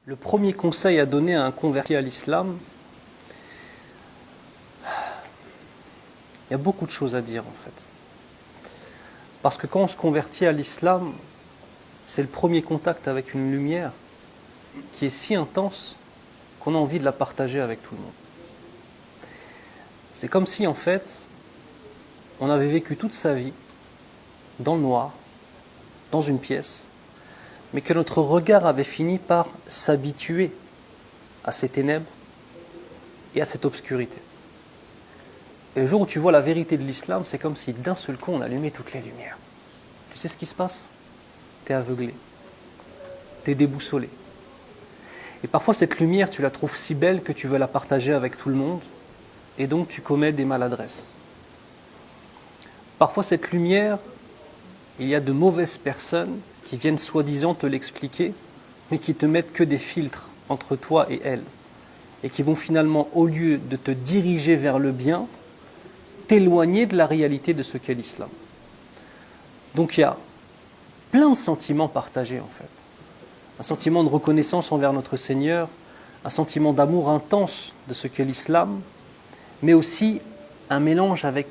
Le premier conseil à donner à un converti à l'islam, il y a beaucoup de choses à dire en fait. Parce que quand on se convertit à l'islam, c'est le premier contact avec une lumière qui est si intense qu'on a envie de la partager avec tout le monde. C'est comme si en fait, on avait vécu toute sa vie dans le noir, dans une pièce, mais que notre regard avait fini par s'habituer à ces ténèbres et à cette obscurité. Et le jour où tu vois la vérité de l'islam, c'est comme si d'un seul coup on allumait toutes les lumières. Tu sais ce qui se passe ? Tu es aveuglé, tu es déboussolé. Et parfois cette lumière, tu la trouves si belle que tu veux la partager avec tout le monde, et donc tu commets des maladresses. Parfois cette lumière, il y a de mauvaises personnes qui viennent soi-disant te l'expliquer, mais qui te mettent que des filtres entre toi et elles, et qui vont finalement, au lieu de te diriger vers le bien, t'éloigner de la réalité de ce qu'est l'islam. Donc il y a plein de sentiments partagés en fait. Un sentiment de reconnaissance envers notre Seigneur, un sentiment d'amour intense de ce qu'est l'islam, mais aussi un mélange avec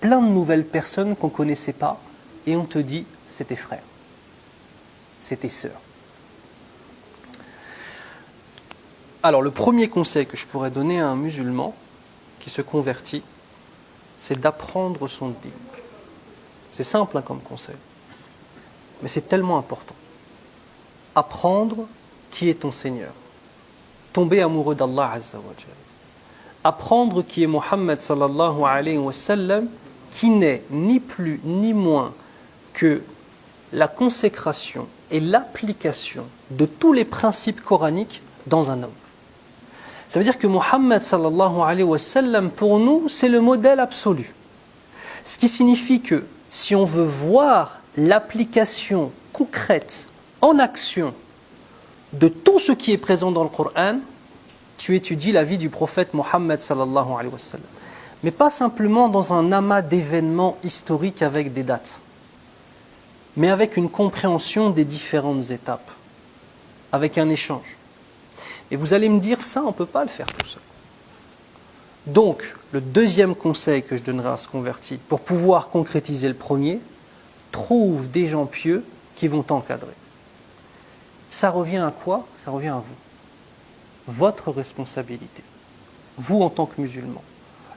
plein de nouvelles personnes qu'on ne connaissait pas, et on te dit, c'est tes frères, c'est tes sœurs. Alors le premier conseil que je pourrais donner à un musulman qui se convertit, c'est d'apprendre son dîn. C'est simple comme conseil, mais c'est tellement important. Apprendre qui est ton Seigneur, tomber amoureux d'Allah Azza wa Jalla. Apprendre qui est Muhammad sallallahu alayhi wa sallam, qui n'est ni plus ni moins que la consécration et l'application de tous les principes coraniques dans un homme. Ça veut dire que Muhammad sallallahu alayhi wa sallam, pour nous, c'est le modèle absolu. Ce qui signifie que si on veut voir l'application concrète, en action, de tout ce qui est présent dans le Coran, tu étudies la vie du prophète Muhammad sallallahu alayhi wa sallam. Mais pas simplement dans un amas d'événements historiques avec des dates, mais avec une compréhension des différentes étapes, avec un échange. Et vous allez me dire, ça, on ne peut pas le faire tout seul. Donc, le deuxième conseil que je donnerai à ce converti, pour pouvoir concrétiser le premier, trouve des gens pieux qui vont t'encadrer. Ça revient à quoi ? Ça revient à vous. Votre responsabilité. Vous en tant que musulman.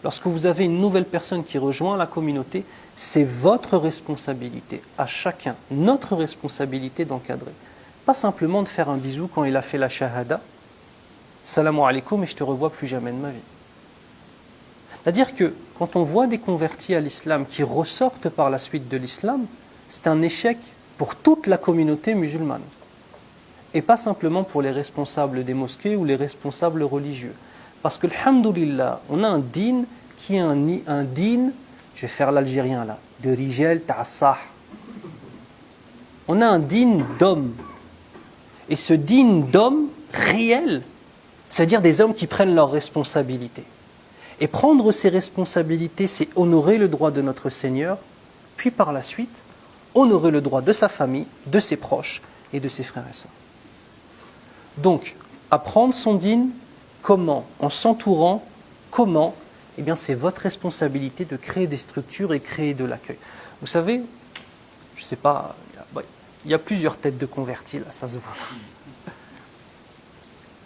Lorsque vous avez une nouvelle personne qui rejoint la communauté, c'est votre responsabilité, à chacun, notre responsabilité d'encadrer. Pas simplement de faire un bisou quand il a fait la shahada, salam alaikum et je te revois plus jamais de ma vie. C'est-à-dire que quand on voit des convertis à l'islam qui ressortent par la suite de l'islam, c'est un échec pour toute la communauté musulmane. Et pas simplement pour les responsables des mosquées ou les responsables religieux. Parce que, alhamdoulilah, on a un dîn qui est un dîn, je vais faire l'algérien là, de rijal ta'assah. On a un dîn d'hommes. Et ce dîn d'hommes réel, c'est-à-dire des hommes qui prennent leurs responsabilités. Et prendre ces responsabilités, c'est honorer le droit de notre Seigneur, puis par la suite, honorer le droit de sa famille, de ses proches et de ses frères et sœurs. Donc, apprendre son dîn, comment ? En s'entourant, comment ? Eh bien, c'est votre responsabilité de créer des structures et créer de l'accueil. Vous savez, je ne sais pas, il y a plusieurs têtes de convertis, là, ça se voit.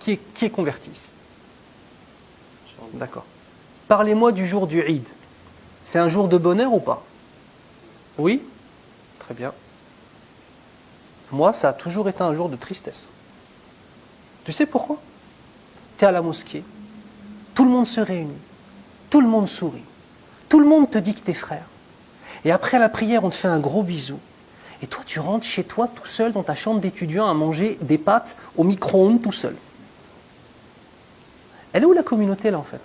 Qui est converti ici ? D'accord. Parlez-moi du jour du Eid. C'est un jour de bonheur ou pas ? Oui ? Très bien. Moi, ça a toujours été un jour de tristesse. Tu sais pourquoi ? Tu es à la mosquée, tout le monde se réunit, tout le monde sourit, tout le monde te dit que tu es frère. Et après la prière, on te fait un gros bisou. Et toi, tu rentres chez toi tout seul dans ta chambre d'étudiant à manger des pâtes au micro-ondes tout seul. Elle est où la communauté là en fait ?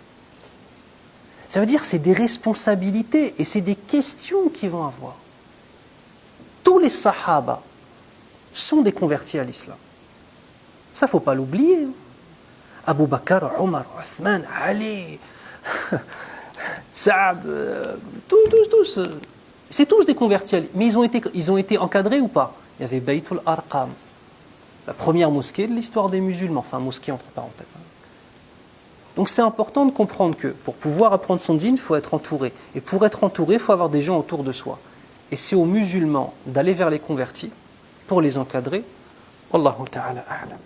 Ça veut dire que c'est des responsabilités et c'est des questions qu'ils vont avoir. Tous les sahaba sont des convertis à l'islam. Ça, il ne faut pas l'oublier. Abu Bakr, Omar, Othman, Ali, Saad, tous. C'est tous des convertis. Mais ils ont été encadrés ou pas ? Il y avait Baytul Arqam. la première mosquée de l'histoire des musulmans, enfin mosquée entre parenthèses. Donc c'est important de comprendre que pour pouvoir apprendre son dîn, il faut être entouré. Et pour être entouré, il faut avoir des gens autour de soi. Et c'est aux musulmans d'aller vers les convertis pour les encadrer. Wallahu ta'ala a'lam.